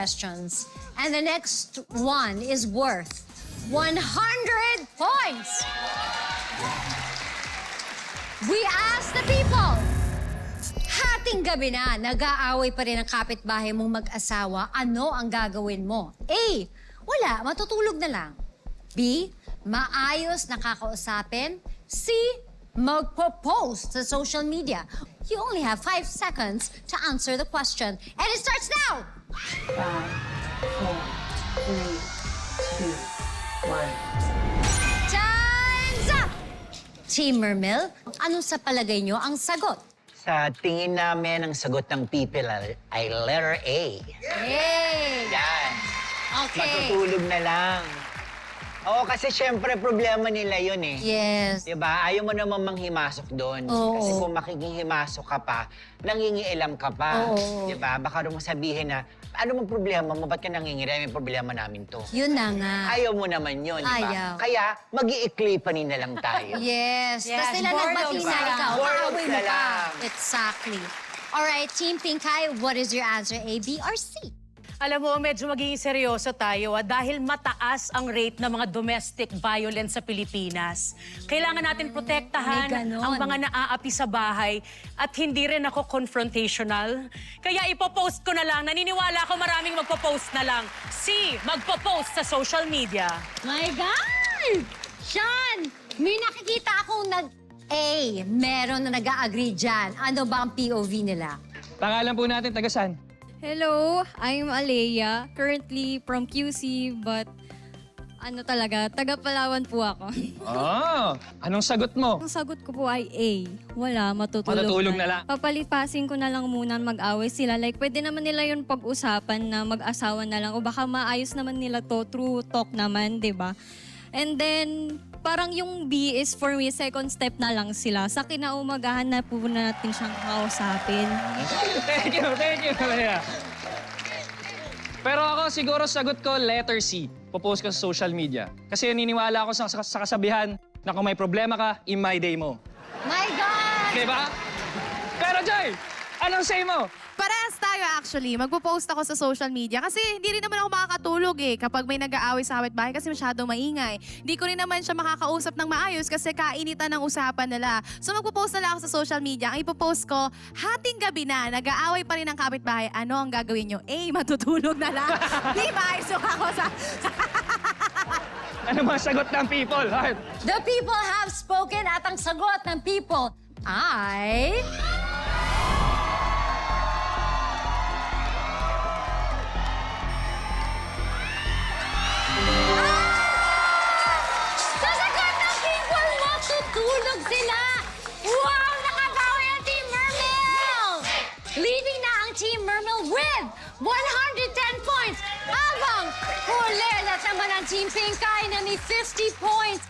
questions. And the next one is worth 100 points. We ask the people. Hating gabi na, nag-aaway pa rin ang kapitbahay mong mag-asawa. Ano ang gagawin mo? A. Wala, matutulog na lang. B. Maayos na kakausapin. C. Magpo-post sa social media. You only have 5 seconds to answer the question. And it starts now! 5, 4, 3, 2, 1. Time's up! Team Mermel, ano sa palagay nyo ang sagot? Sa tingin namin, ang sagot ng people ay letter A. Yay! Yan. Okay. Matutulog na lang. Oo, kasi syempre problema nila yun eh. Yes. Diba? Ayaw mo naman manghimasok doon. Oo. Kasi kung makikinghimasok ka pa, nangingialam ka pa. Oo. Diba? Baka rin mo sabihin na, ano mong problema mo? Ba't ka nangingialam? May problema namin to. Yun na nga. Ayaw mo naman yun, diba? Ayaw. Kaya, mag-iiklipanin na lang tayo. Yes. Yes, Tapos nila boredoms nagbati na na lang. ikaw. Boredoms Kaaway mo na pa. lang. Exactly. Alright, Team Pinkay, what is your answer? A, B, or C? Alam mo, medyo magiging seryoso tayo dahil mataas ang rate ng mga domestic violence sa Pilipinas. Kailangan natin protektahan May ganon. ang mga naaapi sa bahay at hindi rin ako confrontational. Kaya ipopost ko na lang. Naniniwala ako maraming magpo-post na lang. C, magpo-post sa social media. My God! Sean, may nakikita akong A, meron na nag-a-agree dyan. Ano ba ang POV nila? Pangalan po natin, taga saan? Hello, I'm Alea, currently from QC, but ano talaga, taga Palawan po ako. Oh, anong sagot mo? Ang sagot ko po ay A. Wala, matutulog, Matutulog na lang. Papalipasin ko na lang muna mag-away sila. Like, pwede naman nila yun pag-usapan na mag-asawa na lang. O baka maayos naman nila to through talk naman, di ba? And then, parang yung B is for me, second step na lang sila. Sa kinaumagahan na po natin siyang kakausapin. Thank you, Maria. Pero ako siguro sagot ko letter C. Popost ko sa social media. Kasi naniniwala ako sa kasabihan na kung may problema ka, in my day mo. My God! Diba? Pero Joy, anong say mo? Parehas tayo actually. Magpo-post ako sa social media kasi hindi rin naman ako makakatulog kapag may nag-aaway sa kapitbahay kasi masyadong maingay. Hindi ko rin naman siya makakausap ng maayos kasi kainitan ng usapan nila. So magpo-post na lang ako sa social media. Ang ipopost ko, hating gabi na, nag-aaway pa rin ang kapitbahay. Ano ang gagawin nyo? A, matutulog na lang. B, maayos ako sa... Ano mga sagot ng people? Heart? The people have spoken at ang sagot ng people ay... Sa sagot ng people, matutulog sila! Wow! Nakabawi ang Team Mermel! Leading na ang Team Mermel with 110 points! Habang huli naman ang Team Pinkay na may 50 points.